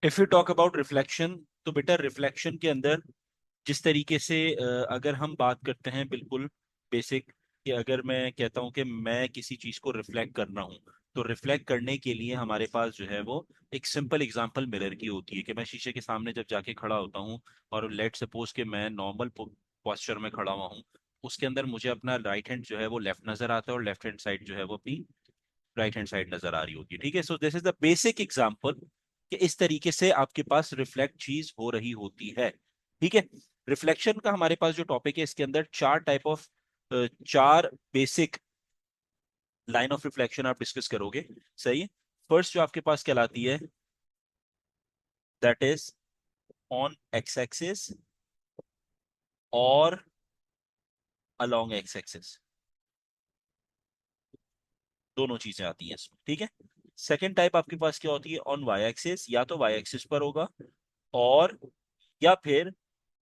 If you talk about reflection, तो बेटा reflection के अंदर जिस तरीके से अगर हम बात करते हैं बिल्कुल बेसिक, कि अगर मैं कहता हूं कि मैं किसी चीज को रिफ्लेक्ट करना हूं, तो रिफ्लेक्ट करने के लिए हमारे पास जो है वो एक सिंपल एग्जांपल मिरर की होती है कि मैं शीशे के सामने जब जाके खड़ा होता हूं और लेट सपोज कि मैं नॉर्मल पोस्चर में खड़ा हुआ हूं, उसके अंदर मुझे अपना राइट हैंड जो है वो लेफ्ट नजर आता है और लेफ्ट हैंड साइड जो है वो अपनी राइट हैंड साइड नजर आ रही होगी। ठीक है, सो this is the basic example कि इस तरीके से आपके पास रिफ्लेक्ट चीज हो रही होती है। ठीक है, रिफ्लेक्शन का हमारे पास जो टॉपिक है इसके अंदर चार टाइप ऑफ, चार बेसिक लाइन ऑफ रिफ्लेक्शन आप डिस्कस करोगे। सही है। फर्स्ट जो आपके पास कहलाती है that is on x axis और अलोंग एक्स एक्सिस, दोनों चीजें आती हैं इसमें। ठीक है। सेकेंड टाइप आपके पास क्या होती है, ऑन वाई एक्सिस, या तो वाई एक्सिस पर होगा और या फिर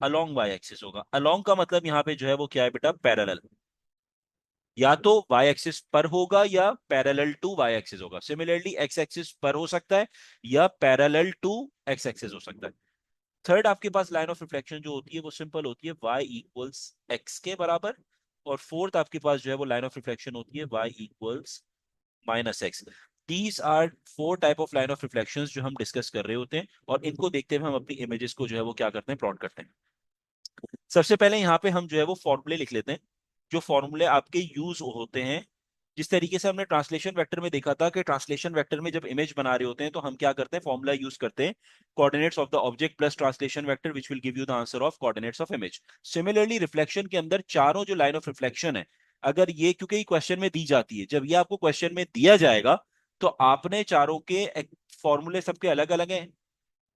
अलोंग वाई एक्सिस होगा। अलोंग का मतलब यहाँ पे जो है वो क्या है बेटा, पैरेलल, या तो वाई एक्सिस पर होगा या पैरेलल टू वाई एक्सिस होगा। सिमिलरली एक्स एक्सिस पर हो सकता है या पैरेलल टू एक्स एक्सिस हो सकता है। थर्ड आपके पास लाइन ऑफ रिफ्लेक्शन जो होती है वो सिंपल होती है, y इक्वल्स एक्स के बराबर। और फोर्थ आपके पास जो है वो लाइन ऑफ रिफ्लेक्शन होती है y equals minus x. These are four type of line of reflections जो हम डिस्कस कर रहे होते हैं, और इनको देखते हुए हम अपनी इमेजेस को जो है वो क्या करते हैं, प्लॉट करते हैं। सबसे पहले यहाँ पे हम जो है वो फॉर्मूले लिख लेते हैं, जो फॉर्मूले आपके यूज होते हैं। जिस तरीके से हमने ट्रांसलेशन वेक्टर में देखा था कि ट्रांसलेशन वेक्टर में जब इमेज बना रहे होते हैं तो हम क्या करते हैं, फॉर्मूला यूज करते हैं, coordinates of the object plus translation vector which will give you the answer of coordinates of image. Similarly reflection के अंदर चारों जो लाइन ऑफ रिफ्लेक्शन है, अगर ये, क्योंकि ये क्वेश्चन में दी जाती है, जब ये आपको क्वेश्चन में दिया जाएगा तो आपने चारों के फॉर्मूले सबके अलग अलग हैं।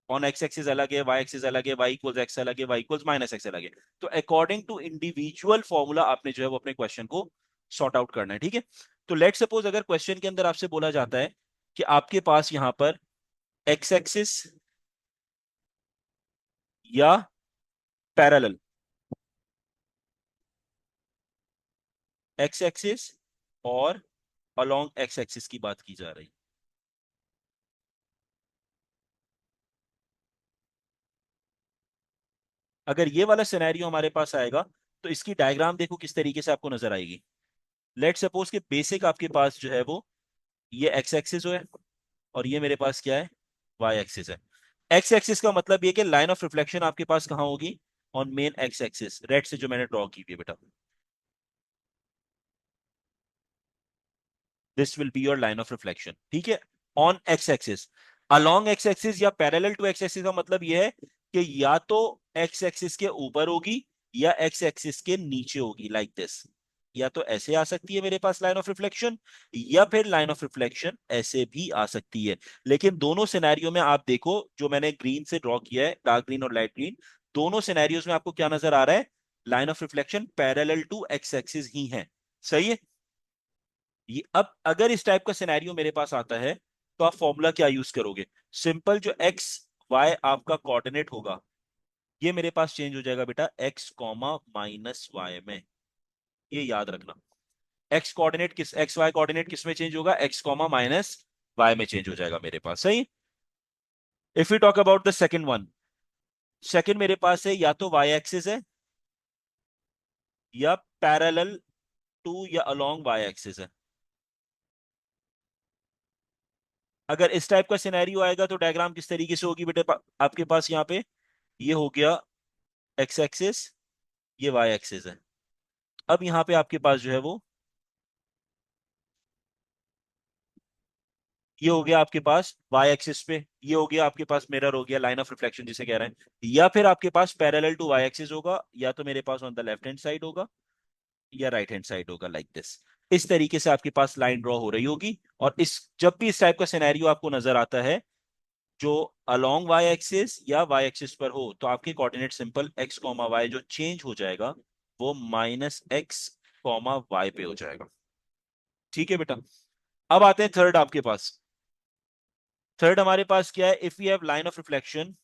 ऑन एक्स एक्सिस अलग है, वाई एक्सिस अलग है, वाई इक्वल्स एक्स अलग है, वाई इक्वल्स माइनस एक्स अलग है। तो अकॉर्डिंग टू इंडिविजुअल फॉर्मूला आपने जो है वो अपने क्वेश्चन को सॉर्ट आउट करना है। ठीक है। तो लेट सपोज अगर क्वेश्चन के अंदर आपसे बोला जाता है कि आपके पास यहां पर एक्स एक्सिस या पैरेलल, एक्स एक्सिस और अलोंग एक्स एक्सिस की बात की जा रही। अगर ये वाला सिनेरियो हमारे पास आएगा तो इसकी डायग्राम देखो किस तरीके से आपको नजर आएगी। लेट सपोज कि बेसिक आपके पास जो है वो ये एक्स एक्सिस है और ये मेरे पास क्या है, वाई एक्सिस है। एक्स एक्सिस का मतलब ये कि लाइन ऑफ रिफ्लेक्शन आपके पास कहां होगी, on main x axis, red से जो मैंने ड्रॉ की हुई है बेटा, this will be your line of reflection. ठीक है, on x axis. Along x axis या पैरेलल टू एक्स एक्सिस का मतलब यह है कि या तो एक्स एक्सिस के ऊपर होगी या एक्स एक्सिस के नीचे होगी, लाइक दिस। या तो ऐसे आ सकती है मेरे पास लाइन ऑफ रिफ्लेक्शन, या फिर लाइन ऑफ रिफ्लेक्शन ऐसे भी आ सकती है। लेकिन दोनों सिनेरियो में आप देखो, जो मैंने ग्रीन से ड्रॉ किया है, डार्क ग्रीन और लाइट ग्रीन, दोनों सिनेरियोज में आपको क्या नजर आ रहा है, line of reflection parallel to X axis ही है। सही है। ये अब अगर इस टाइप का सिनेरियो मेरे पास आता है तो आप फॉर्मूला क्या यूज करोगे, सिंपल, जो एक्स वाई आपका कोऑर्डिनेट होगा ये मेरे पास चेंज हो जाएगा बेटा एक्स कॉमा माइनस वाई में। ये याद रखना, एक्स कोऑर्डिनेट किस, एक्स वाई कोऑर्डिनेट किस में चेंज होगा, एक्स कॉमा माइनस वाई में चेंज हो जाएगा मेरे पास। सही। If you talk about the second one, second मेरे पास है या तो वाई एक्सिस है या पैरेलल टू या अलोंग वाई एक्सिस है। अगर इस टाइप का सिनेरियो आएगा तो डायग्राम किस तरीके से होगी बेटे, आपके पास यहाँ पे ये हो गया एक्स एक्सिस, ये वाई एक्सिस है। अब यहाँ पे आपके पास जो है वो ये हो गया आपके पास वाई एक्सिस पे, ये हो गया आपके पास मिरर, हो गया लाइन ऑफ रिफ्लेक्शन जिसे कह रहे हैं। या फिर आपके पास पैरेलल टू वाई एक्सिस होगा, या तो मेरे पास on the left hand side होगा या राइट हैंड साइड होगा, लाइक दिस। इस तरीके से आपके पास लाइन ड्रॉ हो रही होगी। और इस, जब भी इस टाइप का सिनेरियो आपको नजर आता है जो अलोंग वाई एक्सिस या वाई एक्सिस पर हो, तो आपके coordinate simple x comma y जो चेंज हो जाएगा वो माइनस एक्स कॉमा वाई पे हो जाएगा। ठीक है बेटा। अब आते हैं थर्ड आपके पास। थर्ड हमारे पास क्या है, if you have line of reflection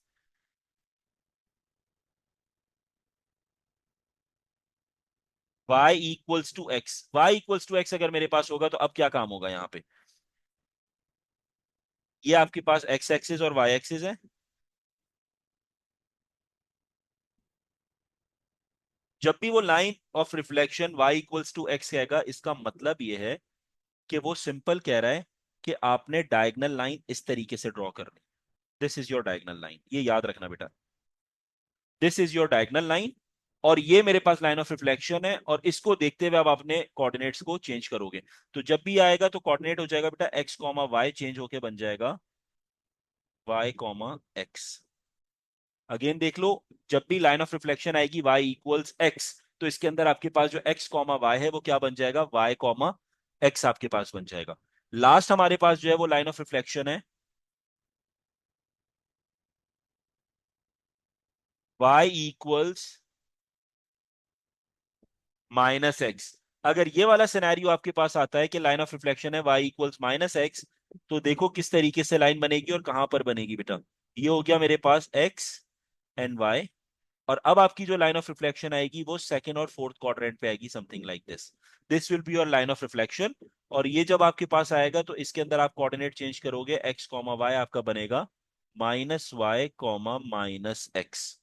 y equals to x, y equals to x अगर मेरे पास होगा तो अब क्या काम होगा यहाँ पे, ये आपके पास x एक्सिस और y एक्सिस है, जब भी वो line of reflection y equals to x कहेगा, इसका मतलब ये है कि वो सिंपल कह रहा है कि आपने डायगनल लाइन इस तरीके से ड्रॉ करनी। This is your diagonal line, ये याद रखना बेटा, this is your diagonal line, और ये मेरे पास लाइन ऑफ रिफ्लेक्शन है, और इसको देखते हुए आप अपने कोऑर्डिनेट्स को चेंज करोगे। तो जब भी आएगा तो कोऑर्डिनेट हो जाएगा बेटा एक्स कॉमा वाई, चेंज होके बन जाएगा वाई कॉमा एक्स। अगेन देख लो, जब भी लाइन ऑफ रिफ्लेक्शन आएगी y इक्वल्स x, तो इसके अंदर आपके पास जो x कॉमा y है वो क्या बन जाएगा, y कॉमा x आपके पास बन जाएगा। लास्ट हमारे पास जो है वो लाइन ऑफ रिफ्लेक्शन है y इक्वल्स माइनस एक्स। अगर ये वाला सिनेरियो आपके पास आता है कि लाइन ऑफ रिफ्लेक्शन है y इक्वल्स माइनस एक्स, तो देखो किस तरीके से लाइन बनेगी और कहां पर बनेगी बेटा। ये हो गया मेरे पास x एंड y, और अब आपकी जो लाइन ऑफ रिफ्लेक्शन आएगी वो सेकंड और फोर्थ क्वाड्रेंट पे आएगी, something like this. This will be your line of reflection. और ये जब आपके पास आएगा तो इसके अंदर आप कोऑर्डिनेट चेंज करोगे, एक्स कॉमा वाई आपका बनेगा minus y comma minus x.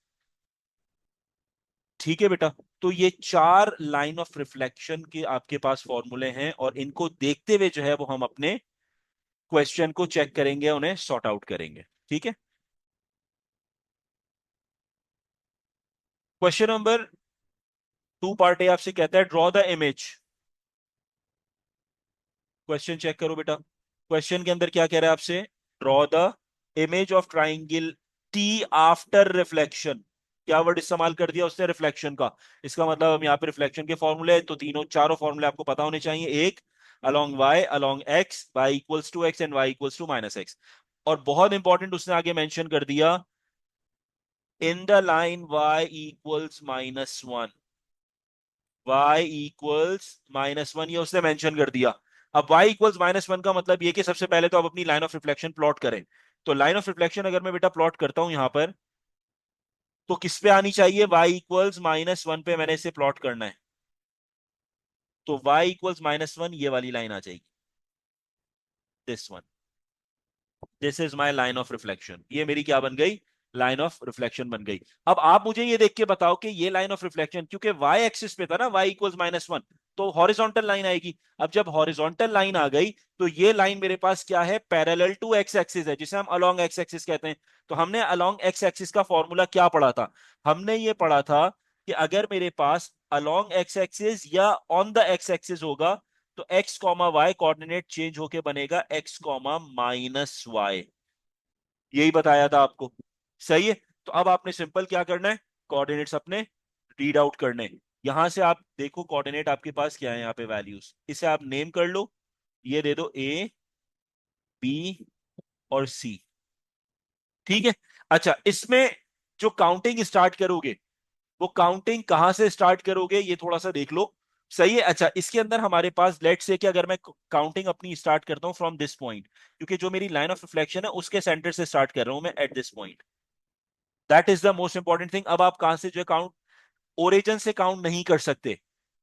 ठीक है बेटा। तो ये चार लाइन ऑफ रिफ्लेक्शन के आपके पास फॉर्मूले हैं, और इनको देखते हुए जो है वो हम अपने क्वेश्चन को चेक करेंगे, उन्हें सॉर्ट आउट करेंगे। ठीक है। क्वेश्चन नंबर 2 पार्ट ए आपसे कहता है draw the image. Question check करो बेटा। क्वेश्चन के अंदर क्या कह रहा है आपसे, draw the image of triangle T after reflection. क्या वर्ड इस्तेमाल कर दिया उसने, रिफ्लेक्शन का। इसका मतलब हम यहाँ पे रिफ्लेक्शन के फॉर्मूले, तो तीनों चारों फॉर्मूले आपको पता होने चाहिए। एक along y along x, y equals to x and y equals to minus x. और बहुत इंपॉर्टेंट उसने आगे मेंशन कर दिया, in the line y equals -1, y equals -1, ये उसने मेंशन कर दिया। अब y इक्वल्स -1 का मतलब ये कि सबसे पहले तो आप अपनी लाइन ऑफ रिफ्लेक्शन प्लॉट करें। तो लाइन ऑफ रिफ्लेक्शन अगर मैं बेटा प्लॉट करता हूं यहां पर, तो किस पे आनी चाहिए, y इक्वल्स -1 पे मैंने इसे प्लॉट करना है। तो y इक्वल्स -1, ये वाली लाइन आ जाएगी, this one. This is my line of reflection, ये मेरी क्या बन गई, लाइन ऑफ रिफ्लेक्शन बन गई। अब आप मुझे ये देख के बताओ कि ये लाइन ऑफ रिफ्लेक्शन, क्योंकि y एक्सिस पे था ना, y इक्वल्स -1, तो हॉरिजॉन्टल लाइन आएगी। अब जब हॉरिजॉन्टल लाइन आ गई, तो ये लाइन मेरे पास क्या है, पैरेलल टू एक्स एक्सिस है, जिसे हम अलोंग एक्स एक्सिस कहते हैं। तो हमने अलोंग एक्स एक्सिस का फॉर्मूला क्या पढ़ा था, हमने ये पढ़ा था कि अगर मेरे पास अलोंग एक्स एक्सिस या ऑन द एक्स एक्सिस होगा, तो x comma y coordinate change होके बनेगा x कॉमा माइनस वाई। यही बताया था आपको, सही है। तो अब आपने सिंपल क्या करना है, कोऑर्डिनेट्स अपने रीड आउट करने हैं। यहां से आप देखो कोऑर्डिनेट आपके पास क्या है, यहाँ पे वैल्यूज, इसे आप नेम कर लो। ये दे दो a b और c। ठीक है। अच्छा, इसमें जो काउंटिंग स्टार्ट करोगे, वो काउंटिंग कहां से स्टार्ट करोगे ये थोड़ा सा देख लो। सही है। अच्छा, इसके अंदर हमारे पास लेट से कि अगर मैं काउंटिंग अपनी स्टार्ट करता हूं फ्रॉम दिस पॉइंट, क्योंकि जो मेरी लाइन ऑफ रिफ्लेक्शन है उसके सेंटर से स्टार्ट कर रहा हूं मैं at this point. That is the most important thing. अब आप कहां से जो काउंट, ओरिजिन से काउंट नहीं कर सकते।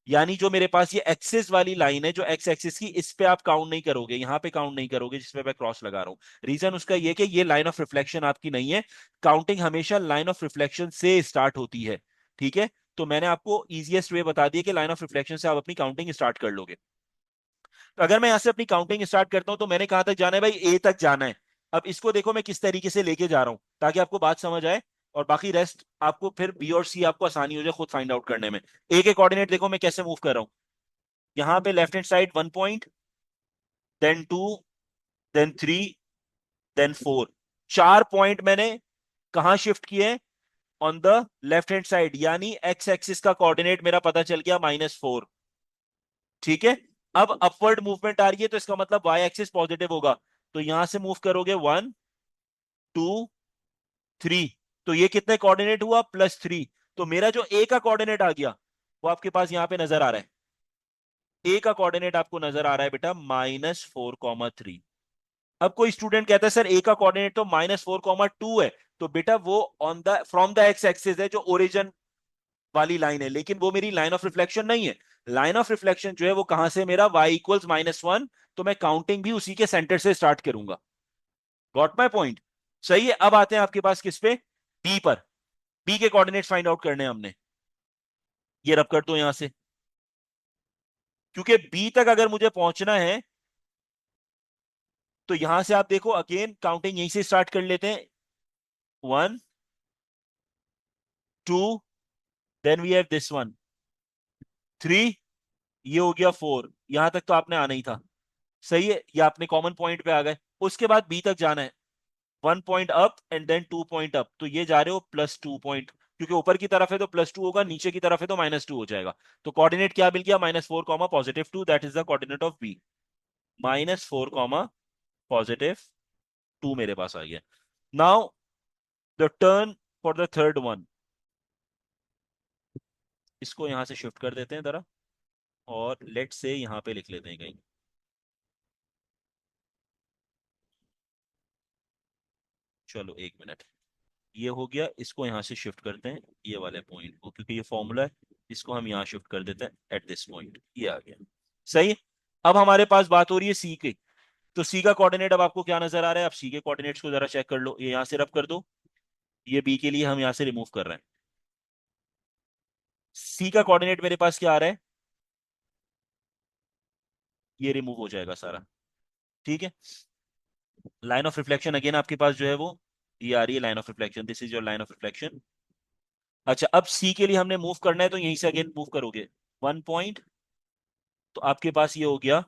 यानी जो मेरे पास ये एक्सिस वाली लाइन है, जो एक्स एक्सिस की, इस पे आप काउंट नहीं करोगे, यहां पे काउंट नहीं करोगे जिसपे मैं क्रॉस लगा रहा हूं। रीजन उसका ये कि ये लाइन ऑफ रिफ्लेक्शन आपकी नहीं है। काउंटिंग हमेशा लाइन ऑफ रिफ्लेक्शन से स्टार्ट होती है। ठीक है। तो मैंने आपको इजीएस्ट वे बता दिया कि लाइन ऑफ रिफ्लेक्शन से आप अपनी काउंटिंग स्टार्ट कर लोगे। तो अगर मैं यहां से अपनी काउंटिंग स्टार्ट करता हूं, तो मैंने कहां तक जाना है भाई, ए तक जाना है। अब इसको देखो मैं किस तरीके से लेके जा रहा हूं, ताकि आपको बात समझ आए, और बाकी रेस्ट आपको फिर बी और सी आपको आसानी हो जाए खुद फाइंड आउट करने में। ए के कोऑर्डिनेट देखो मैं कैसे मूव कर रहा हूं। यहां पे left hand side 1 point, then 2, then 3, then 4। 4 point मैंने कहां शिफ्ट किए, on the left hand side, यानी एक्स एक्सिस का कोऑर्डिनेट मेरा पता चल गया -4। ठीक है। अब अपवर्ड मूवमेंट आ रही है, तो इसका मतलब वाई एक्सिस पॉजिटिव होगा। तो यहां से मूव करोगे 1 2 3, तो ये कितने कोऑर्डिनेट हुआ, +3। तो मेरा जो ए का कोऑर्डिनेट आ गया, वो आपके पास यहां पे नजर आ रहा है। ए का कोऑर्डिनेट आपको नजर आ रहा है बेटा -4, 3। अब कोई स्टूडेंट कहता है सर ए का कोऑर्डिनेट तो -4, 2 है, तो बेटा वो on the from the x axis है, जो ओरिजिन वाली लाइन है, लेकिन वो मेरी लाइन ऑफ रिफ्लेक्शन नहीं है। लाइन ऑफ रिफ्लेक्शन जो है वो कहां से, मेरा y इक्वल्स -1, तो मैं काउंटिंग भी उसी के सेंटर से स्टार्ट करूंगा। Got my point. सही है। अब आते हैं आपके पास किस पे, बी पर। बी के कोऑर्डिनेट्स फाइंड आउट करने हैं हमने। ये रब कर दो यहां से, क्योंकि बी तक अगर मुझे पहुंचना है तो यहां से आप देखो अगेन काउंटिंग यहीं से स्टार्ट कर लेते हैं। 1 2, then we have this one 3, ये हो गया 4, यहां तक तो आपने आना ही था। सही है, ये आपने कॉमन पॉइंट पे आ गए। उसके बाद बी तक जाना है, 1 point up and then 2 point up, तो ये जा रहे हो +2 पॉइंट, क्योंकि ऊपर की तरफ है तो +2 होगा, नीचे की तरफ है तो -2 हो जाएगा। तो कोऑर्डिनेट क्या मिल गया, -4 comma +2, that is the coordinate of B. -4 comma +2 मेरे पास आ गया। Now the turn for the third one, इसको यहां से शिफ्ट कर देते हैं जरा, और लेट से यहां पे लिख लेते हैं कहीं। चलो एक मिनट, ये हो गया, इसको यहां से शिफ्ट करते हैं ये वाले पॉइंट को, क्योंकि ये फॉर्मूला है, इसको हम यहां शिफ्ट कर देते हैं एट दिस पॉइंट, ये आ गया। सही। अब हमारे पास बात हो रही है सी की। तो सी का कोऑर्डिनेट अब आपको क्या नजर आ रहा है, आप सी के कोऑर्डिनेट्स को जरा चेक कर लो, ये यहां से रब कर दो, ये बी के लिए हम यहां से रिमूव कर रहे हैं। सी का कोऑर्डिनेट मेरे पास क्या आ रहा है, ये रिमूव हो जाएगा सारा। ठीक है, लाइन ऑफ रिफ्लेक्शन अगेन आपके पास जो है वो ये आ रही है, line of reflection, this is your line of reflection. अच्छा, अब सी के लिए हमने मूव करना है तो यहीं से अगेन मूव करोगे 1 पॉइंट, तो आपके पास ये हो गया,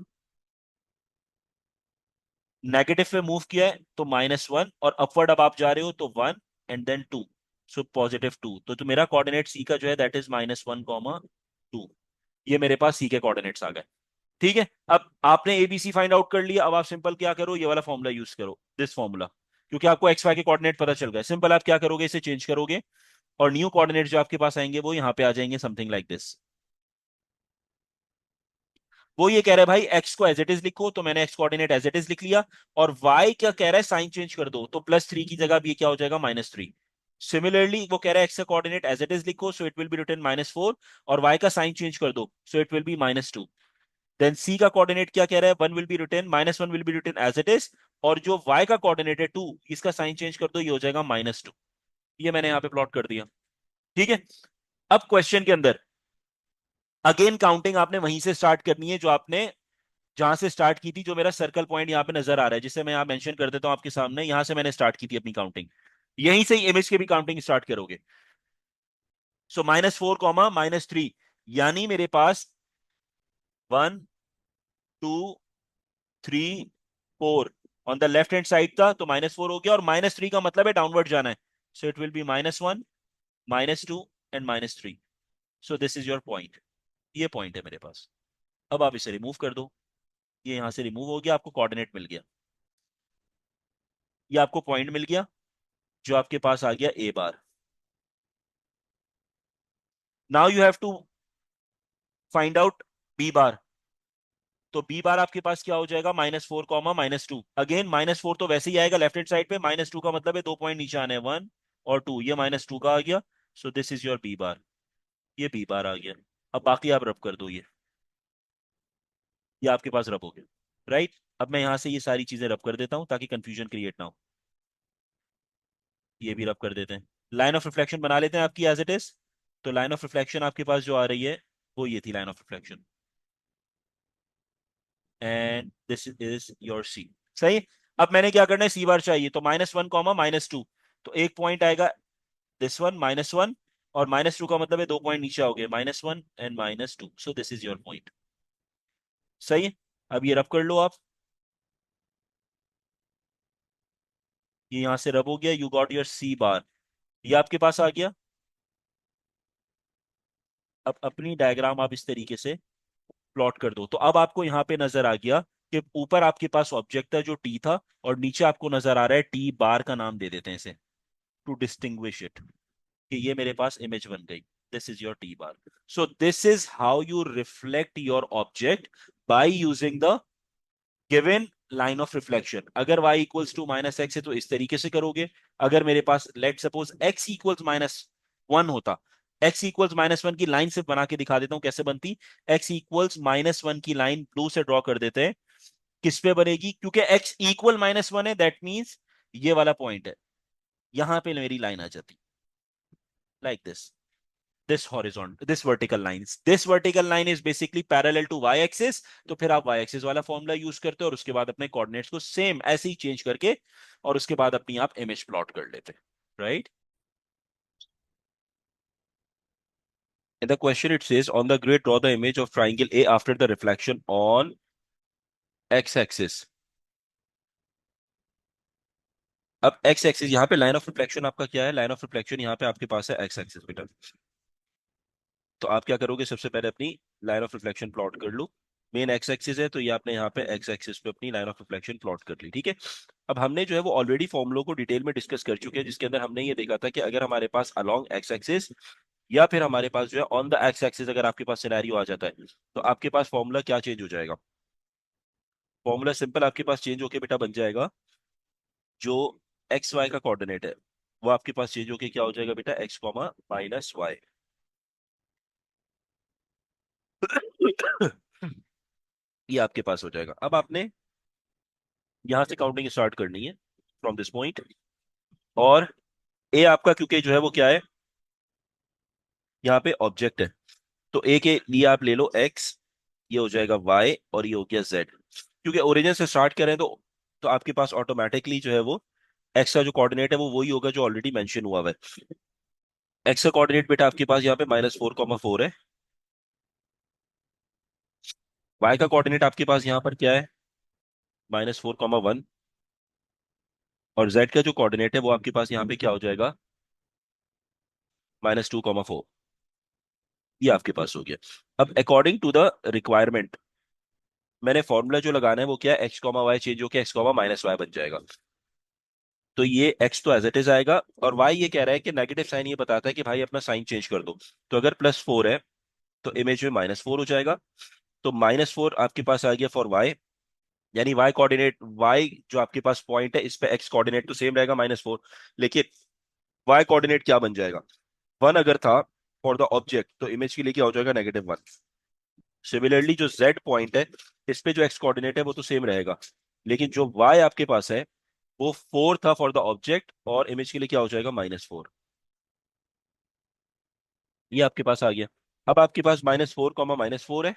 नेगेटिव पे मूव किया है तो -1, और अपवर्ड अब आप जा रहे हो तो 1 एंड देन 2, सो +2। तो मेरा कोऑर्डिनेट सी का जो है दैट इज -1, 2। ये मेरे पास सी के कोऑर्डिनेट्स आ गए। ठीक है, अब आपने एबीसी फाइंड आउट कर लिया, अब आप सिंपल क्या करो, ये वाला फॉर्मूला यूज करो, दिस फॉर्मूला, क्योंकि आपको एक्स वाई के कोऑर्डिनेट पता चल गए। सिंपल आप क्या करोगे, इसे चेंज करोगे, और न्यू कोऑर्डिनेट जो आपके पास आएंगे वो यहाँ पे आ जाएंगे, समथिंग लाइक दिस। वो ये कह रहा है भाई एक्स को एज इट इज लिखो, तो मैंने x coordinate as it is लिख लिया। और वाई क्या कह रहा है, साइन चेंज कर दो, तो +3 की जगह भी क्या हो जाएगा, -3। सिमिलरली वो कह रहा है एक्स का कोऑर्डिनेट एज इट इज लिखो, so it will be written -4, और वाई का साइन चेंज कर दो, so it will be -2। Then C का कोऑर्डिनेट क्या कह रहा है, 1 will be written, -1 will be written as it is, और जो वाई का कोऑर्डिनेट है 2, इसका साइन चेंज कर दो, ये हो जाएगा -2। ये मैंने यहाँ पे प्लॉट कर दिया। ठीक है, अब क्वेश्चन के अंदर अगेन काउंटिंग आपने वहीं से स्टार्ट करनी है जो आपने जहां से स्टार्ट की थी, जो मेरा सर्कल पॉइंट यहाँ पे नजर आ रहा है, जिसे मैं यहाँ मेंशन कर देता हूँ आपके सामने, यहां से मैंने स्टार्ट की थी अपनी काउंटिंग, यहीं से ही इमेज की भी काउंटिंग स्टार्ट करोगे। सो -4 कॉमा -3, यानी मेरे पास 1 2 3 4 on the left hand side था, तो -4 हो गया, और -3 का मतलब है डाउनवर्ड जाना है, सो it will B -1 -2 and -3। So this is your point, ये पॉइंट है मेरे पास। अब आप इसे रिमूव कर दो, ये यहां से रिमूव हो गया, आपको कोऑर्डिनेट मिल गया, ये आपको पॉइंट मिल गया जो आपके पास आ गया A bar. Now you have to find out B bar. तो बी बार आपके पास क्या हो जाएगा, -4 कॉमा -2, अगेन -4 तो वैसे ही आएगा लेफ्ट हैंड साइड पे, -2 का मतलब है 2 पॉइंट नीचे आने हैं, 1 और 2, ये -2 का आ गया। So this is your B bar, ये बी बार आ गया। अब बाकी आप रब कर दो, ये आपके पास रब हो गया, राइट। अब मैं यहां से ये सारी चीजें रब कर देता हूं ताकि कंफ्यूजन क्रिएट ना हो, ये भी रब कर देते हैं। लाइन ऑफ रिफ्लेक्शन बना लेते हैं आपकी एज इट इज। तो लाइन ऑफ रिफ्लेक्शन आपके पास जो आ रही है वो ये थी line of reflection, and this is your C. सही। अब मैंने क्या करना है, सी बार चाहिए, तो -1 कॉमा -2, तो एक पॉइंट आएगा दिस वन -1, और -2 का मतलब है 2 पॉइंट नीचे आओगे, -1 and -2, so this is your point. सही है, अब ये रब कर लो आप, ये यहां से रब हो गया, यू गॉट योर सी बार, ये आपके पास आ गया। अब अपनी डायग्राम आप इस तरीके से प्लॉट कर दो, तो अब आपको यहाँ पे नजर आ गया कि ऊपर आपके पास ऑब्जेक्ट है जो टी था, और नीचे आपको नजर आ रहा है टी बार, का नाम दे देते हैं इसे टू डिस्टिंग्विश इट, कि ये मेरे पास इमेज बन गई, this is your T bar. So this is how you reflect your object by using the given line of reflection. अगर y इक्वल्स टू -x है तो इस तरीके से करोगे, अगर मेरे पास लेट सपोज x इक्वल्स -1 होता, x इक्वल्स -1 की लाइन सिर्फ बना के दिखा देता हूं कैसे बनती। x इक्वल्स -1 की लाइन ब्लू से ड्रॉ कर देते हैं, किस पे बनेगी, क्योंकि x इक्वल -1 है, दैट मीन्स ये वाला पॉइंट है, यहां पे मेरी लाइन आ जाती, like this. This vertical line is basically parallel to y axis. तो फिर आप वाई एक्सिस वाला फॉर्मूला यूज करते हो और उसके बाद अपने कोऑर्डिनेट्स को सेम ऐसे ही चेंज करके और उसके बाद अपनी आप इमेज प्लॉट कर लेते, right. In the question it says on the grid draw the image of triangle A after the reflection on x axis। अब x एक्सिस यहाँ पे लाइन ऑफ रिफ्लेक्शन आपका क्या है, लाइन ऑफ रिफ्लेक्शन यहाँ पे आपके पास है x एक्सिस बेटा। तो आप क्या करोगे, सबसे पहले अपनी लाइन ऑफ रिफ्लेक्शन प्लॉट कर लो। मेन एक्स एक्सिस है तो ये आपने यहाँ पे एक्स एक्सिस पे अपनी लाइन ऑफ रिफ्लेक्शन प्लॉट कर ली, ठीक है। अब हमने जो है वो ऑलरेडी फॉर्मुलों को डिटेल में डिस्कस कर चुके हैं, जिसके अंदर हमने ये देखा था कि अगर हमारे पास अलोंग एक्स एक्सिस या फिर हमारे पास जो है ऑन द एक्स एक्सिस अगर आपके पास सिनेरियो आ जाता है तो आपके पास फॉर्मूला क्या चेंज हो जाएगा। फॉर्मूला सिंपल आपके पास चेंज होके बेटा बन जाएगा, जो एक्स वाई का कोऑर्डिनेट है वो आपके पास चेंज होके क्या हो जाएगा बेटा, एक्स कॉमा माइनस वाई। ये आपके पास हो जाएगा। अब आपने यहां से काउंटिंग स्टार्ट करनी है फ्रॉम दिस पॉइंट। और ए आपका क्योंकि जो है वो क्या है, यहाँ पे ऑब्जेक्ट है, तो ए के लिए आप ले लो एक्स, ये हो जाएगा वाई और ये हो गया जेड। क्योंकि ओरिजिन से स्टार्ट करें तो आपके पास ऑटोमेटिकली जो है वो एक्स का जो कोऑर्डिनेट है वो वही होगा जो ऑलरेडी मेंशन हुआ है। एक्स का कोऑर्डिनेट बेटा आपके पास यहाँ पे -4,4 है। वाई का कोऑर्डिनेट आपके पास यहाँ पर क्या है, -4,1। और जेड का जो कोऑर्डिनेट है वो आपके पास यहाँ पे क्या हो जाएगा, -2,4। ये आपके पास हो गया। अब अकॉर्डिंग टू द रिक्वायरमेंट मैंने फॉर्मूला जो लगाना है वो क्या है, एक्स कॉमा वाई चेंज होकर एक्स कॉमा माइनस वाई बन जाएगा। तो ये एक्स तो एज इट इज आएगा और वाई ये कह रहा है कि नेगेटिव साइन ये बताता है कि भाई अपना साइन चेंज कर दो। तो अगर +4 है तो इमेज में -4 हो जाएगा। तो -4 आपके पास आ गया फॉर वाई, यानी वाई कोऑर्डिनेट, वाई जो आपके पास पॉइंट है इस पे एक्स कोऑर्डिनेट तो सेम रहेगा -4, लेकिन वाई कोऑर्डिनेट क्या बन जाएगा, 1 अगर था फॉर द ऑब्जेक्ट तो इमेज के लिए क्या हो जाएगा, -1। सिमिलरली जो z पॉइंट है इस पे जो x कोऑर्डिनेट है वो तो सेम रहेगा, लेकिन जो y आपके पास है वो 4 था फॉर द ऑब्जेक्ट और इमेज के लिए क्या हो जाएगा, -4। ये आपके पास आ गया। अब आपके पास -4,-4 है।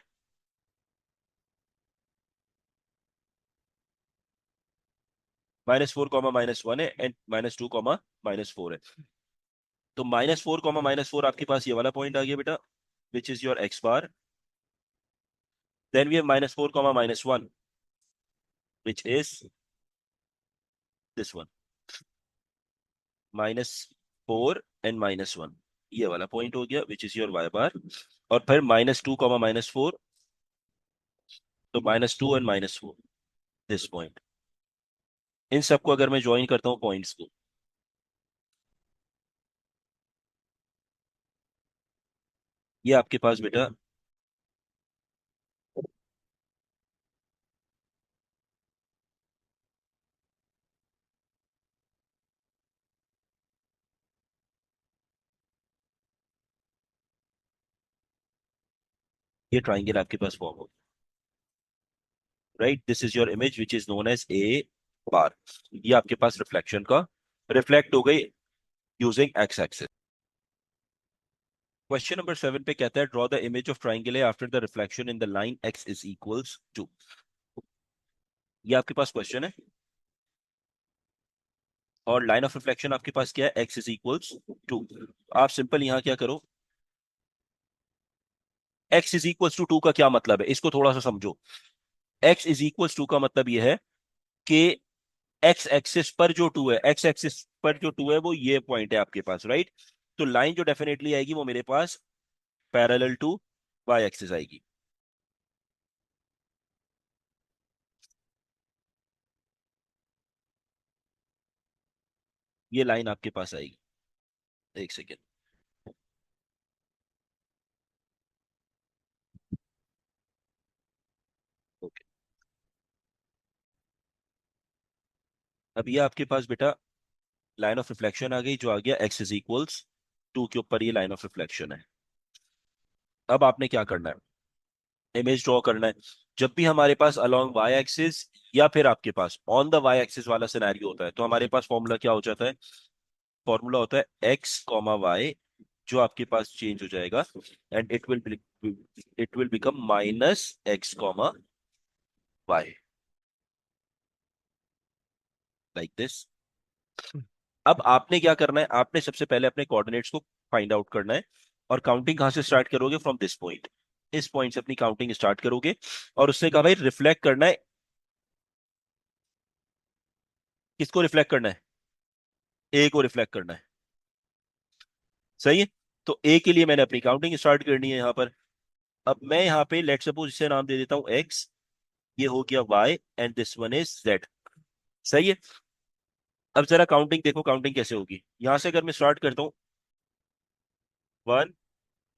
-4,-1 है एंड -2,-4 है। तो -4,-4 आपके पास ये वाला पॉइंट आ गया बेटा, which is your x bar. Then we have -4,-1 which is this one, -4 and -1, ये वाला पॉइंट हो गया which is your y bar. और फिर -2,-4, तो -2 and -4, दिस पॉइंट। इन सबको अगर मैं ज्वाइन करता हूँ पॉइंट्स को, ये आपके पास बेटा ये ट्राइंगल आपके पास फॉर्म हो, right. This is your image which is known as A bar. ये आपके पास रिफ्लेक्शन का रिफ्लेक्ट हो गई using X axis. Question number 7 पे कहता है draw the image of triangle A after the reflection in the line X is equals to. ये आपके पास क्वेश्चन है और लाइन ऑफ रिफ्लेक्शन आपके पास क्या है, एक्स इज इक्वल्स टू। आप सिंपल यहां क्या करो, एक्स इज इक्वल्स टू 2 का क्या मतलब है इसको थोड़ा सा समझो। एक्स इज इक्वल्स टू का मतलब यह है कि एक्स एक्सिस पर जो 2 है, एक्स एक्सिस पर जो 2 है वो ये पॉइंट है आपके पास, राइट। तो लाइन जो डेफिनेटली आएगी वो मेरे पास पैरेलल टू वाई एक्सिस आएगी। ये लाइन आपके पास आएगी, एक सेकेंड। ओके, अब ये आपके पास बेटा लाइन ऑफ रिफ्लेक्शन आ गई, जो आ गया एक्स इज इक्वल्स 2 के ऊपर ये लाइन ऑफ रिफ्लेक्शन है। अब आपने क्या करना है, इमेज ड्रॉ करना है। जब भी हमारे पास अलोंग वाई एक्सिस या फिर आपके पास ऑन द वाई एक्सिस वाला सिनेरियो होता है तो हमारे पास फॉर्मूला क्या हो जाता है, फॉर्मूला होता है एक्स कॉमा वाई जो आपके पास चेंज हो जाएगा, and it will become minus X comma Y, like this. अब आपने क्या करना है, आपने सबसे पहले अपने कोऑर्डिनेट्स को फाइंड आउट करना है। और काउंटिंग कहां से स्टार्ट करोगे? From this point. इस पॉइंट से अपनी काउंटिंग स्टार्ट करोगे। और उसने कहा भाई रिफ्लेक्ट करना है, किसको रिफ्लेक्ट करना है? ए को रिफ्लेक्ट करना है। सही है। तो ए के लिए मैंने अपनी काउंटिंग स्टार्ट करनी है यहां पर। अब मैं यहाँ पे लेट सपोज इसे नाम दे देता हूँ एक्स, ये हो गया Y, and this one is Z. सही है। अब जरा काउंटिंग देखो, काउंटिंग कैसे होगी। यहां से अगर मैं स्टार्ट करता हूँ 1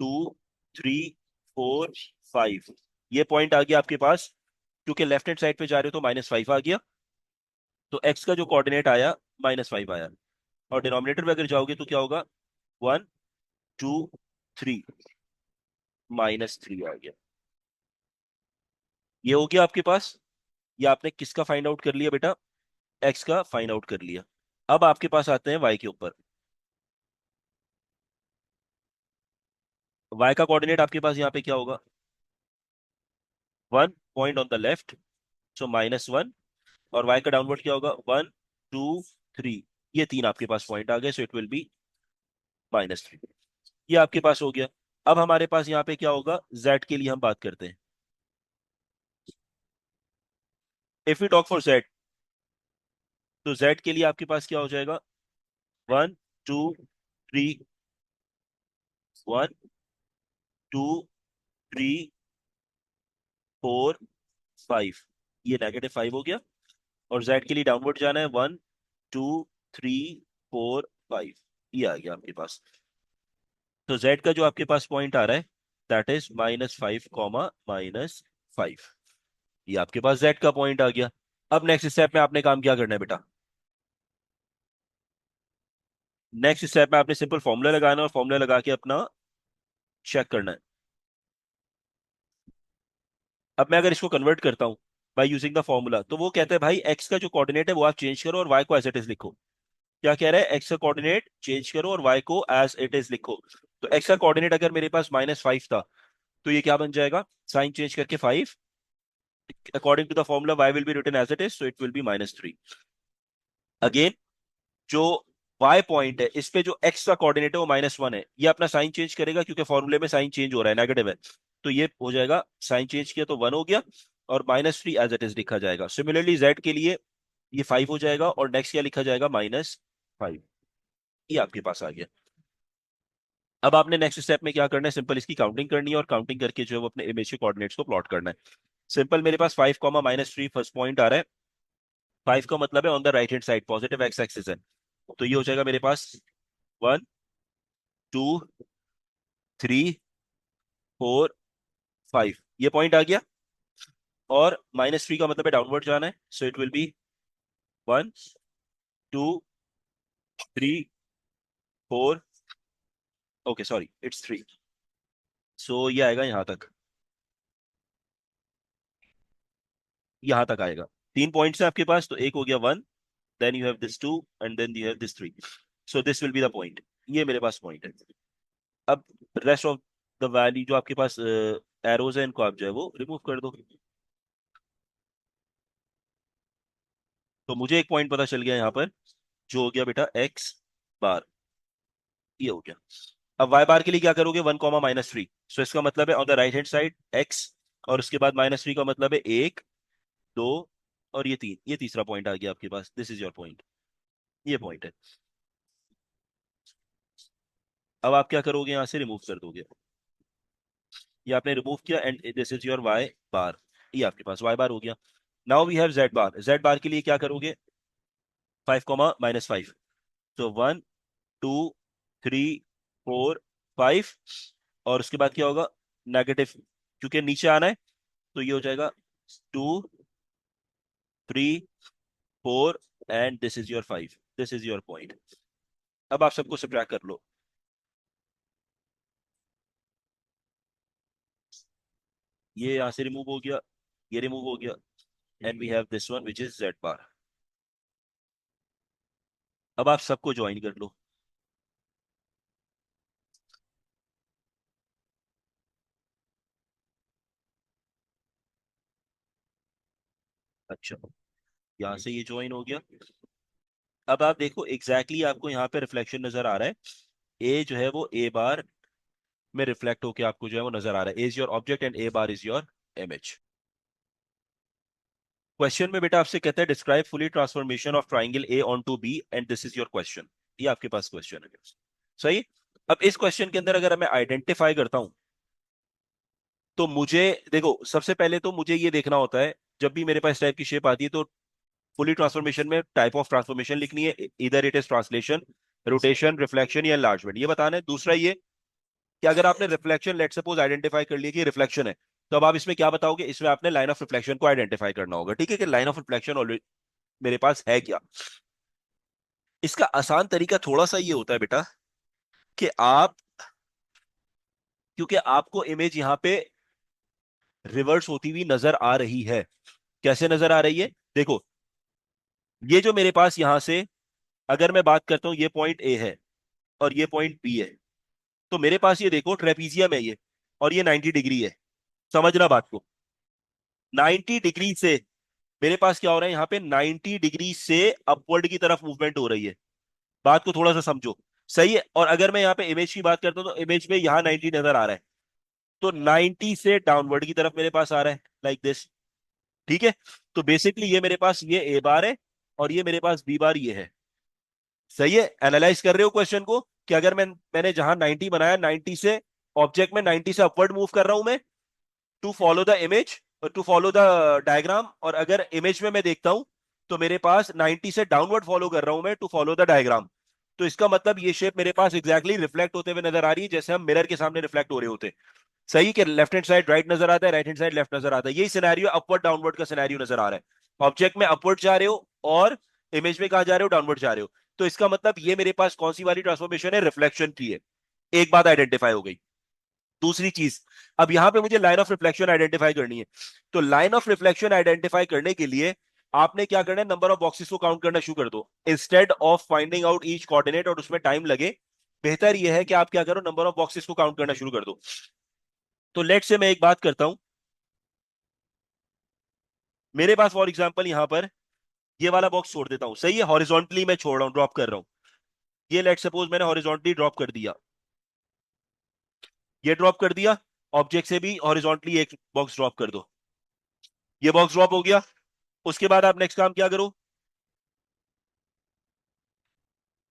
2 3 4 5, ये पॉइंट आ गया आपके पास। क्योंकि लेफ्ट हैंड साइड पे जा रहे हो तो -5 आ गया। तो एक्स का जो कोऑर्डिनेट आया -5 आया। और डिनोमिनेटर में अगर जाओगे तो क्या होगा? 1 2 3, -3 आ गया। ये हो गया आपके पास। ये आपने किसका फाइंड आउट कर लिया बेटा? एक्स का फाइंड आउट कर लिया। अब आपके पास आते हैं वाई के ऊपर। वाई का कोऑर्डिनेट आपके पास यहाँ पे क्या होगा? 1 पॉइंट ऑन द लेफ्ट, सो -1। और वाई का डाउनवर्ड क्या होगा? 1 2 3, ये तीन आपके पास पॉइंट आ गए, सो इट विल बी -3। ये आपके पास हो गया। अब हमारे पास यहाँ पे क्या होगा? जेड के लिए हम बात करते हैं। If you talk for Z, तो जेड के लिए आपके पास क्या हो जाएगा? 1 2 3 1 2 3 4 5, ये -5 हो गया। और जेड के लिए डाउनवर्ड जाना है, 1 2 3 4 5, ये आ गया आपके पास। तो जेड का जो आपके पास पॉइंट आ रहा है, दैट इज -5 कॉमा -5। ये आपके पास जेड का पॉइंट आ गया। अब नेक्स्ट स्टेप में आपने काम क्या करना है बेटा? नेक्स्ट स्टेप में आपने सिंपल फॉर्मूला लगाना है, और फॉर्मूला लगा के अपना चेक करना है। अब मैं अगर इसको कन्वर्ट करता हूं बाय यूजिंग द फॉर्मूला, तो वो कहता है भाई एक्स का जो कोऑर्डिनेट है वो आप चेंज करो और वाई को एज इट इज लिखो। क्या कह रहा है? एक्स का कोऑर्डिनेट चेंज करो और वाई को एज इट इज लिखो। तो एक्स का कोऑर्डिनेट अगर मेरे पास -5 था, तो ये क्या बन जाएगा? साइन चेंज करके 5, according to the formula Y will be written as it is, so it will be -3। Again, जो y पॉइंट है इस पे जो x का कोऑर्डिनेट है वो -1 है, ये अपना साइन चेंज करेगा क्योंकि फॉर्मूले में साइन चेंज हो रहा है, नेगेटिव है। तो ये हो जाएगा, साइन चेंज किया तो 1 हो गया, और -3 एज इट इज लिखा जाएगा। सिमिलरली z के लिए ये 5 हो जाएगा, और नेक्स्ट क्या लिखा जाएगा? -5। ये आपके पास आ गया। अब आपने नेक्स्ट स्टेप में क्या करना है? सिंपल इसकी काउंटिंग करनी है, और काउंटिंग करके जो है वो अपने इमेज के कोऑर्डिनेट्स को प्लॉट करना है। सिंपल, मेरे पास 5 कॉमा -3 फर्स्ट पॉइंट आ रहा है। 5 का मतलब है on the right hand side, positive x axis है। तो ये हो जाएगा मेरे पास 1 2 3 4 5, ये पॉइंट आ गया। और -3 का मतलब है डाउनवर्ड जाना है, सो it will B 1 2 3 4, okay sorry it's 3। सो ये आएगा यहाँ तक, यहाँ तक आएगा। तीन पॉइंट्स हैं आपके पास, तो एक हो गया 1, then you have this 2, and then you have this 3। So this will be the point. ये मेरे पास पॉइंट है। अब रेस्ट ऑफ द वैल्यू जो आपके पास एरोज है, इनको आप जो है वो रिमूव कर दो। तो मुझे एक पॉइंट पता चल गया यहाँ पर, जो हो गया बेटा x बार। ये हो गया। अब y बार के लिए क्या करोगे? 1 कॉमा -3, सो इसका मतलब है on the right hand side x, और उसके बाद -3 का मतलब है 1 2, और ये 3, ये तीसरा पॉइंट आ गया आपके पास। दिस इज योर पॉइंट, ये पॉइंट है। अब आप क्या करोगे? यहां से रिमूव कर दोगे। ये आपने रिमूव किया, and this is your y bar. ये आपके पास y बार हो गया। Now we have z bar. z bar के लिए क्या करोगे? 5 कॉमा -5, तो 1 2 3 4 5, और उसके बाद क्या होगा? नेगेटिव, क्योंकि नीचे आना है, तो ये हो जाएगा 2 3 4, and this is your 5। This is your point. अब आप सबको सब्ट्रैक्ट कर लो। ये यहां से रिमूव हो गया, ये रिमूव हो गया, and we have this one which is Z bar. अब आप सबको ज्वाइन कर लो। अच्छा, यहाँ से ये ज्वाइन हो गया। अब आप देखो एग्जैक्टली आपको यहाँ पे रिफ्लेक्शन नजर आ रहा है। ए जो है वो ए बार में रिफ्लेक्ट होके आपको जो है वो नजर आ रहा है। A is your object and A bar is your image. Question में बेटा आपसे कहता है describe fully transformation of triangle A on to B and this is your question. ये आपके पास क्वेश्चन है। सही। अब इस क्वेश्चन के अंदर अगर मैं आइडेंटिफाई करता हूं तो मुझे देखो सबसे पहले तो मुझे ये देखना होता है जब भी मेरे पास इस टाइप की शेप आती है तो फुली ट्रांसफॉर्मेशन में टाइप ऑफ ट्रांसफॉर्मेशन लिखनी है। इधर it is translation, rotation, reflection या एनलार्जमेंट, ये बताना है। दूसरा ये कि अगर आपने रिफ्लेक्शन लेट सपोज आइडेंटिफाई कर लिया कि रिफ्लेक्शन है, तो अब आप इसमें क्या बताओगे, इसमें आपने लाइन ऑफ रिफ्लेक्शन को आइडेंटिफाई करना होगा। ठीक है कि लाइन ऑफ रिफ्लेक्शन ऑलरेडी मेरे पास है क्या। इसका आसान तरीका थोड़ा सा ये होता है बेटा कि आप, क्योंकि आपको इमेज यहां पे रिवर्स होती हुई नजर आ रही है। कैसे नजर आ रही है, देखो ये जो मेरे पास यहां से अगर मैं बात करता हूं ये पॉइंट ए है और ये पॉइंट बी है, तो मेरे पास ये देखो ट्रेपीजियम है ये, और ये 90 डिग्री है। समझना बात को, 90 डिग्री से मेरे पास क्या हो रहा है, यहाँ पे 90 डिग्री से अपवर्ड की तरफ मूवमेंट हो रही है। बात को थोड़ा सा समझो। सही है। और अगर मैं यहाँ पे इमेज की बात करता हूँ तो इमेज में यहाँ 90 नजर आ रहा है, तो 90 से डाउनवर्ड की तरफ मेरे पास आ रहा है, लाइक दिस। ठीक है। तो बेसिकली ये मेरे पास ये ए बार है और ये मेरे पास बी बार ये है। सही है। एनालाइज कर रहे हो क्वेश्चन को कि अगर मैंने जहां 90 बनाया, 90 से ऑब्जेक्ट में 90 से अपवर्ड मूव कर रहा हूं मैं to follow the image, to follow the diagram. और अगर इमेज में मैं देखता हूं तो मेरे पास 90 से डाउनवर्ड फॉलो कर रहा हूं मैं टू फॉलो द डायग्राम। तो इसका मतलब ये शेप मेरे पास एग्जैक्टली रिफ्लेक्ट होते हुए नजर आ रही है जैसे हम मिरर के सामने रिफ्लेक्ट हो रहे होते। सही कि लेफ्ट हैंड साइड राइट नजर आता है, राइट हैंड साइड लेफ्ट नजर आता है। यही सिनेरियो अपवर्ड डाउनवर्ड का सिनेरियो नजर आ रहा है। ऑब्जेक्ट में अपवर्ड जा रहे हो और इमेज में कहा जा रहे हो, डाउनवर्ड जा रहे हो। तो इसका मतलब ये मेरे पास कौन सी वाली ट्रांसफॉर्मेशन है, रिफ्लेक्शन की है। एक बात आइडेंटिफाई हो गई। दूसरी चीज, अब यहां पे मुझे लाइन ऑफ रिफ्लेक्शन आइडेंटिफाई करनी है। तो लाइन ऑफ रिफ्लेक्शन आइडेंटिफाई करने के लिए आपने क्या करना है, नंबर ऑफ बॉक्सेस को काउंट करना शुरू कर दो instead of finding out each coordinate और उसमें टाइम लगे। बेहतर यह है कि आप क्या करो, नंबर ऑफ बॉक्सेस को काउंट करना शुरू कर दो। तो लेट से मैं एक बात करता हूं, मेरे पास फॉर एग्जांपल यहां पर ये वाला बॉक्स छोड़ देता हूं। सही है, हॉरिजॉन्टली मैं छोड़ रहा हूं, ड्रॉप कर रहा हूं। ये लेट सपोज मैंने हॉरिजॉन्टली ड्रॉप कर दिया, ये ड्रॉप कर दिया। ऑब्जेक्ट से भी हॉरिजॉन्टली एक बॉक्स ड्रॉप कर दो, ये बॉक्स ड्रॉप हो गया। उसके बाद आप नेक्स्ट काम क्या करो,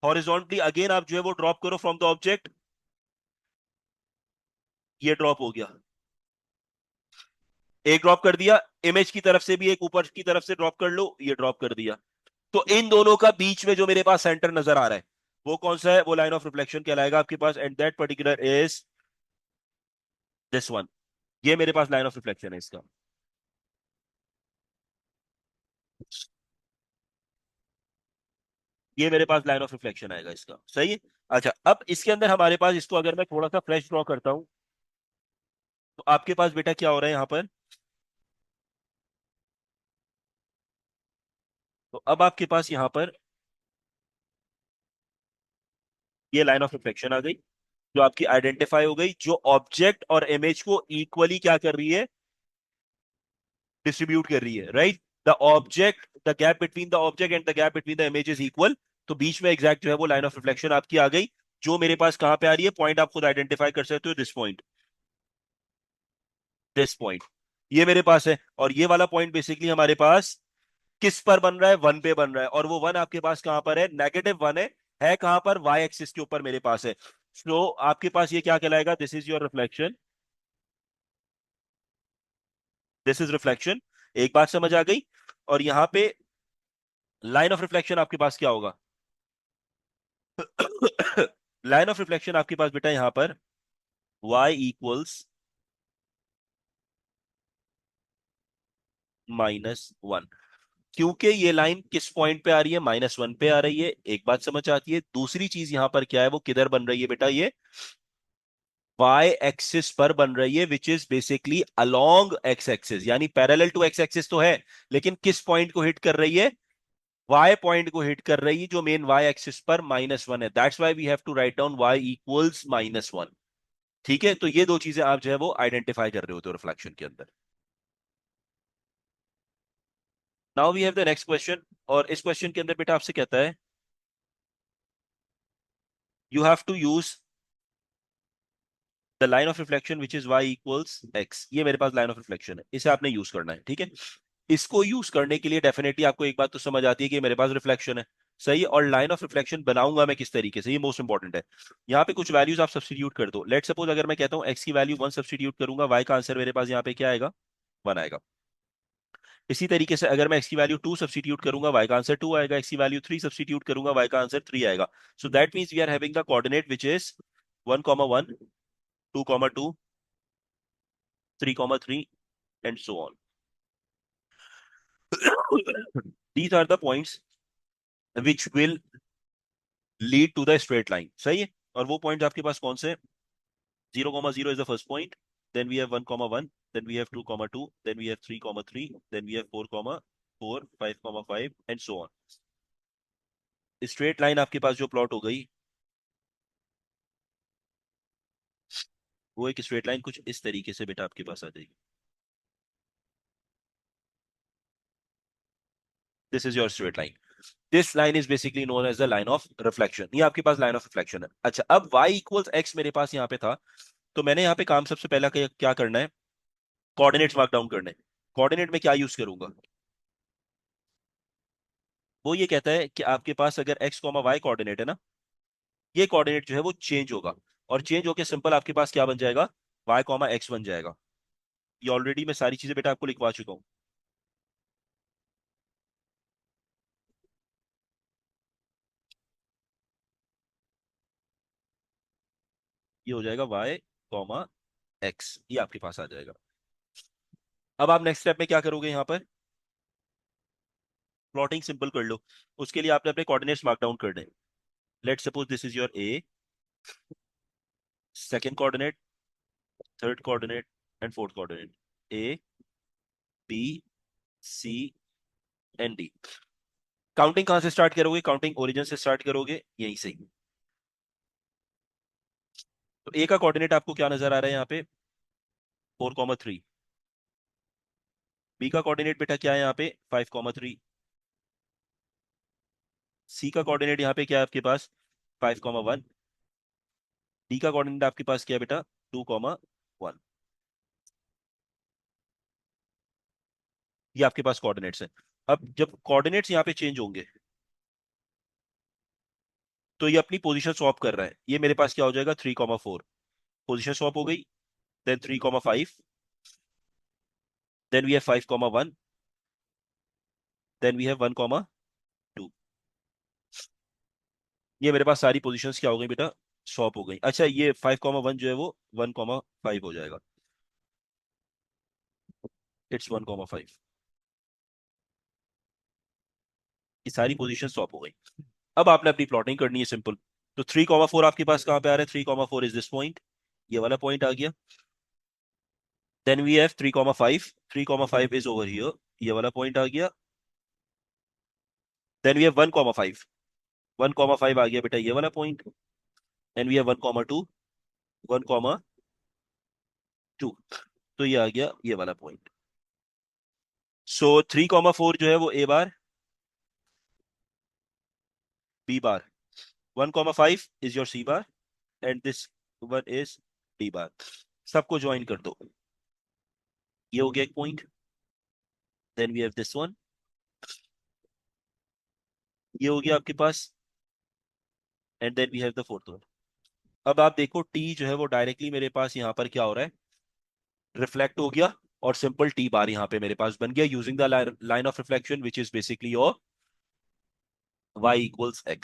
हॉरिजॉन्टली अगेन आप जो है वो ड्रॉप करो फ्रॉम द ऑब्जेक्ट, ये ड्रॉप हो गया। एक ड्रॉप कर दिया, इमेज की तरफ से भी एक ऊपर की तरफ से ड्रॉप कर लो, ये ड्रॉप कर दिया। तो इन दोनों का बीच में जो मेरे पास सेंटर नजर आ रहा है वो कौन सा है, वो लाइन ऑफ रिफ्लेक्शन कहलाएगा आपके पास, and that particular is this one. ये मेरे पास लाइन ऑफ रिफ्लेक्शन है इसका। ये मेरे पास लाइन ऑफ रिफ्लेक्शन आएगा इसका। सही है। अच्छा, अब इसके अंदर हमारे पास, इसको अगर मैं थोड़ा सा फ्रेश ड्रॉ करता हूं तो आपके पास बेटा क्या हो रहा है यहां पर, तो अब आपके पास यहां पर ये लाइन ऑफ रिफ्लेक्शन आ गई जो आपकी आइडेंटिफाई हो गई, जो ऑब्जेक्ट और इमेज को इक्वली क्या कर रही है, डिस्ट्रीब्यूट कर रही है। Right. The object, the gap between the object and the gap between the image is equal. तो बीच में एग्जैक्ट जो है वो लाइन ऑफ रिफ्लेक्शन आपकी आ गई, जो मेरे पास कहां पे आ रही है, पॉइंट आप खुद आइडेंटिफाई कर सकते हो, दिस पॉइंट, दिस पॉइंट ये मेरे पास है। और ये वाला पॉइंट बेसिकली हमारे पास किस पर बन रहा है, वन पे बन रहा है। और वो वन आपके पास कहां पर है, नेगेटिव वन है कहां पर, वाई एक्सिस के ऊपर मेरे पास है। तो आपके पास ये क्या कहलाएगा, this is your reflection, this is reflection. एक बात समझ आ गई। और यहां पे लाइन ऑफ रिफ्लेक्शन आपके पास क्या होगा, लाइन ऑफ रिफ्लेक्शन आपके पास बेटा यहां पर y इक्वल्स -1। क्योंकि ये लाइन किस पॉइंट पे आ रही है, -1 पे आ रही है। एक बात समझ आती है। दूसरी चीज यहां पर क्या है, वो किधर बन रही है बेटा, ये y एक्सिस पर बन रही है, which is basically along x axis, यानी पैरेलल टू x एक्सिस तो है, लेकिन किस पॉइंट को हिट कर रही है, y पॉइंट को हिट कर रही है, जो मेन y एक्सिस पर -1 है। That's why we have to write down y equals -1। ठीक है। तो ये दो चीजें आप जो है वो आइडेंटिफाई कर रहे होते हो रिफ्लेक्शन के अंदर। Now we have the next question, और इस क्वेश्चन के अंदर बेटा आपसे कहता है you have to use the line of reflection which is Y equals X. ये मेरे पास लाइन ऑफ रिफ्लेक्शन है, इसे आपने यूज करना है, ठीक है। इसको यूज करने के लिए डेफिनेटली आपको एक बात तो समझ आती है कि मेरे पास रिफ्लेक्शन है, सही है। और लाइन ऑफ रिफ्लेक्शन बनाऊंगा मैं किस तरीके से, ये मोस्ट इंपॉर्टेंट है। यहाँ पे कुछ वैल्यूज आप सब्सटीट्यूट कर दो। लेट सपोज अगर मैं कहता हूँ एक्स की वैल्यू 1 सब्सटीट्यूट करूंगा, वाई का आंसर मेरे पास यहाँ पे क्या आएगा, 1 आएगा। इसी तरीके से अगर मैं एक्स की वैल्यू 2 सब्सटीट्यूट करूंगा, वाई का आंसर 2 आएगा। एक्स की वैल्यू 3 सब्सटीट्यूट करूंगा, वाई का आंसर 3 आएगा। So that means we are having the coordinate which is 1,1, 2,2, 3,3 and so on. These are the points which will lead to the straight line, सही है। और वो पॉइंट आपके पास कौन से, 0,0 is the first point, then we have 1,1, then we have 2,2, then we have 3,3, then we have 4,4, 5,5 and so on। Straight line आपके पास जो प्लॉट हो गई, वो एक स्ट्रेट लाइन कुछ इस तरीके से बेटा आपके पास आ जाएगी। This is your straight line. This line is basically known as the line of reflection. ये आपके पास लाइन ऑफ रिफ्लेक्शन है। अच्छा, अब y इक्वल्स एक्स मेरे पास यहाँ पे था, तो मैंने यहाँ पे काम सबसे पहला क्या करना है, कोऑर्डिनेट्स मार्क डाउन करने। कोऑर्डिनेट में क्या यूज करूंगा, वो ये कहता है कि आपके पास अगर x कॉमा वाई कोऑर्डिनेट है ना, ये कोऑर्डिनेट जो है वो चेंज होगा, और चेंज होके सिंपल आपके पास क्या बन जाएगा, y कॉमा एक्स बन जाएगा। ये ऑलरेडी मैं सारी चीजें बेटा आपको लिखवा चुका हूँ। ये हो जाएगा y कॉमा एक्स, ये आपके पास आ जाएगा। अब आप नेक्स्ट स्टेप में क्या करोगे, यहाँ पर प्लॉटिंग सिंपल कर लो। उसके लिए आपने अपने कोऑर्डिनेट्स मार्क डाउन करने। Let suppose this is your A, second coordinate, third coordinate and fourth coordinate, A B C and D. Counting कहां से स्टार्ट करोगे, काउंटिंग ओरिजिन से स्टार्ट करोगे, यहीं से ही। तो ए का कोऑर्डिनेट आपको क्या नजर आ रहा है यहाँ पे, 4,3। बी का कोऑर्डिनेट बेटा क्या है यहाँ पे, 5,3। सी का कोऑर्डिनेट यहाँ पे क्या है आपके पास, 5,1। डी का कोऑर्डिनेट आपके पास क्या है बेटा, 2,1। ये आपके पास कोऑर्डिनेट्स हैं। अब जब कोऑर्डिनेट्स यहाँ पे चेंज होंगे, तो ये अपनी पोजीशन स्वैप कर रहा है। ये मेरे पास क्या हो जाएगा, 3,4। पोजीशन स्वैप हो गई। Then 3,5, then we have 5,1, then we have 1,2। ये मेरे पास सारी पोजीशंस क्या हो गई बेटा, स्वैप हो गई। अच्छा, ये 5,1 जो है वो 1,5 हो जाएगा। इट्स 1,5। ये सारी पोजीशन स्वैप हो गई। अब आपने अपनी प्लॉटिंग करनी है सिंपल। तो 3,4 आपके पास कहाँ पे आ रहा है, 3,4 इज दिस पॉइंट, ये वाला पॉइंट आ गया। Then we have 3,5, 3,5 is over here, ये वाला पॉइंट आ गया। देन वी हैव 1,5, 1,5 आ गया बेटा ये वाला पॉइंट। एंड वी हैव 1,2, 1,2, तो ये आ गया ये वाला पॉइंट। सो 3,4 जो है वो A bar, B bar, 1,5 is your C bar, and this one is D bar. सबको ज्वाइन कर दो, ये हो गया एक point. Then we have this one, ये हो गया आपके पास। And then we have the fourth one. अब आप देखो टी जो है वो डायरेक्टली मेरे पास यहाँ पर क्या हो रहा है, रिफ्लेक्ट हो गया, और सिंपल टी बार यहाँ पे मेरे पास बन गया using the line of reflection which is basically your y equals x।